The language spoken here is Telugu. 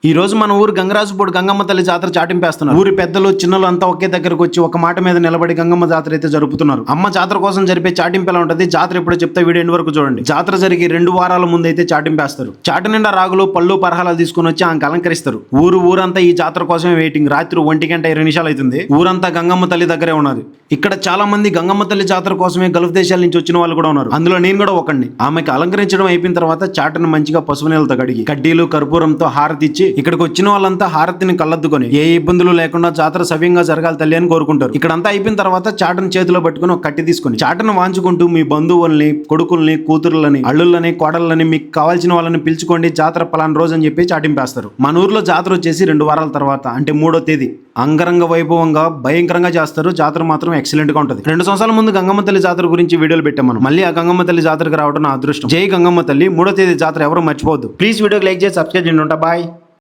ఈ రోజు మన ఊరు గంగరాజుపూడి గంగమ్మ తల్లి జాతర చాటింపేస్తున్నారు. ఊరి పెద్దలు చిన్నలు అంతా ఒకే దగ్గరకు వచ్చి ఒక మాట మీద నిలబడి గంగమ్మ జాతర అయితే జరుపుతున్నారు. అమ్మ జాతర కోసం జరిపే చాటింపు ఎలా ఉంటది, జాతర ఎప్పుడో చెప్తే వీడియో ఎండ్ వరకు చూడండి. జాతర జరిగి 2 వారాల ముందు అయితే చాటింపేస్తారు. చాటి నిండా రాగులు పళ్ళు పరహాలు తీసుకుని వచ్చి ఆమెకు అలంకరిస్తారు. ఊరంతా ఈ జాతర కోసమే వెయిటింగ్. రాత్రి 1:20 అవుతుంది. ఊరంతా గంగమ్మ తల్లి దగ్గరే ఉన్నది. ఇక్కడ చాలా మంది గంగమ్మ తల్లి జాతర కోసమే గల్ఫ్ దేశాల నుంచి వచ్చిన వాళ్ళు కూడా ఉన్నారు. అందులో నేను కూడా ఒకడిని. ఆమెకి అలంకరించడం అయిపోయిన తర్వాత చాటను మంచిగా పసుపు నీళ్ళతో కడిగి కడ్డీలు కర్పూరంతో హారతి ఇచ్చి ఇక్కడికి వచ్చిన వాళ్ళంతా హారతిని కళ్ళద్దుకొని ఏ ఇబ్బందులు లేకుండా జాతర సవ్యంగా జరగాలి తల్లి అని కోరుకుంటారు. ఇక్కడంతా అయిపోయిన తర్వాత చాటను చేతిలో పట్టుకుని ఒక కట్టి తీసుకుని చాటను వాంచుకుంటూ మీ బంధువుల్ని, కొడుకుల్ని, కూతురులని, అల్లుళ్ళని, కోడళ్ళని, మీకు కావాల్సిన వాళ్ళని పిలుచుకోండి, జాతర పలానా రోజు అని చెప్పి చాటింపేస్తారు. మన ఊర్లో జాతర వచ్చేసి 2 వారాల తర్వాత అంటే 3వ తేదీ అంగరంగ వైభవంగా భయంకరంగా చేస్తారు. జాతర మాత్రం ఎక్సలెంట్ గా ఉంటుంది. 2 సంవత్సరాల ముందు గంగమ్మ తల్లి జాతర గురించి వీడియోలు పెట్టాం మనం. మళ్ళీ ఆ గంగమ్మ తల్లి జాతరకు రావడం నా అదృష్టం. జై గంగమ్మ తల్లి. 3వ తేదీ జాతర ఎవరు మర్చిపోవద్దు. ప్లీజ్ వీడియోకి లైక్ చేసి సబ్స్క్రైబ్ చేయండి. బాయ్.